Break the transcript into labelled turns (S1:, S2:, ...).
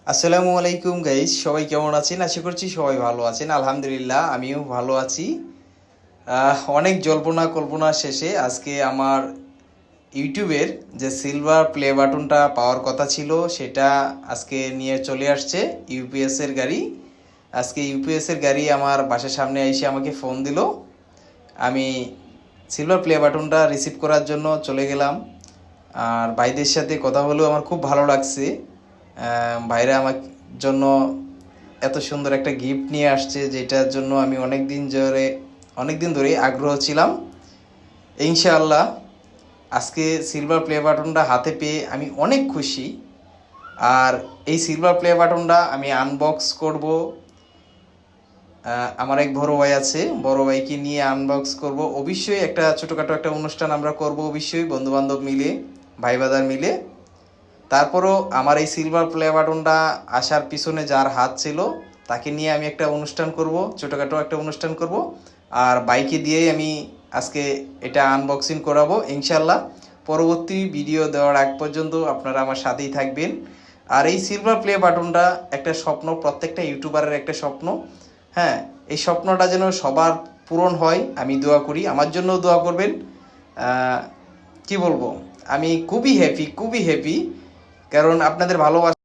S1: আসসালামু আলাইকুম গাইস, সবাই কেমন আছেন? আশা করছি সবাই ভালো আছেন। আলহামদুলিল্লাহ আমিও ভালো আছি। অনেক জল্পনা কল্পনা শেষে আজকে আমার ইউটিউবের যে সিলভার প্লে বাটনটা পাওয়ার কথা ছিল সেটা আজকে নিয়ে চলে আসছে ইউপিএস এর গাড়ি। আজকে ইউপিএস এর গাড়ি আমার বাসার সামনে এসে আমাকে ফোন দিল। আমি সিলভার প্লে বাটনটা রিসিভ করার জন্য চলে গেলাম। আর ভাইদের সাথে কথা বলেও আমার খুব ভালো লাগছে। ভাইরা আমার জন্য এত সুন্দর একটা গিফট নিয়ে আসছে, যেটার জন্য আমি অনেক দিন ধরে আগ্রহ ছিলাম। ইনশাআল্লাহ আজকে সিলভার প্লে বাটনটা হাতে পেয়ে আমি অনেক খুশি। আর এই সিলভার প্লে বাটনটা আমি আনবক্স করব। আমার এক বড় ভাই আছে, বড় ভাইকে নিয়ে আনবক্স করব। অবশ্যই একটা ছোটোখাটো একটা অনুষ্ঠান আমরা করব, অবশ্যই বন্ধুবান্ধব মিলে, ভাই বাদার মিলে। তারপরও আমার এই সিলভার প্লে বাটনটা আসার পিছনে যার হাত ছিল তাকে নিয়ে আমি একটা অনুষ্ঠান করব, ছোটোখাটো একটা অনুষ্ঠান করব। আর বাইকে দিয়েই আমি আজকে এটা আনবক্সিং করাবো ইনশাল্লাহ। পরবর্তী ভিডিও দেওয়ার আগ পর্যন্ত আপনারা আমার সাথেই থাকবেন। আর এই সিলভার প্লে বাটনটা একটা স্বপ্ন, প্রত্যেকটা ইউটিউবারের একটা স্বপ্ন। হ্যাঁ, এই স্বপ্নটা যেন সবার পূরণ হয় আমি দোয়া করি, আমার জন্যও দোয়া করবেন। কি বলবো, আমি খুবই হ্যাপি, খুবই হ্যাপি, কারণ আপনাদের ভালোবাসা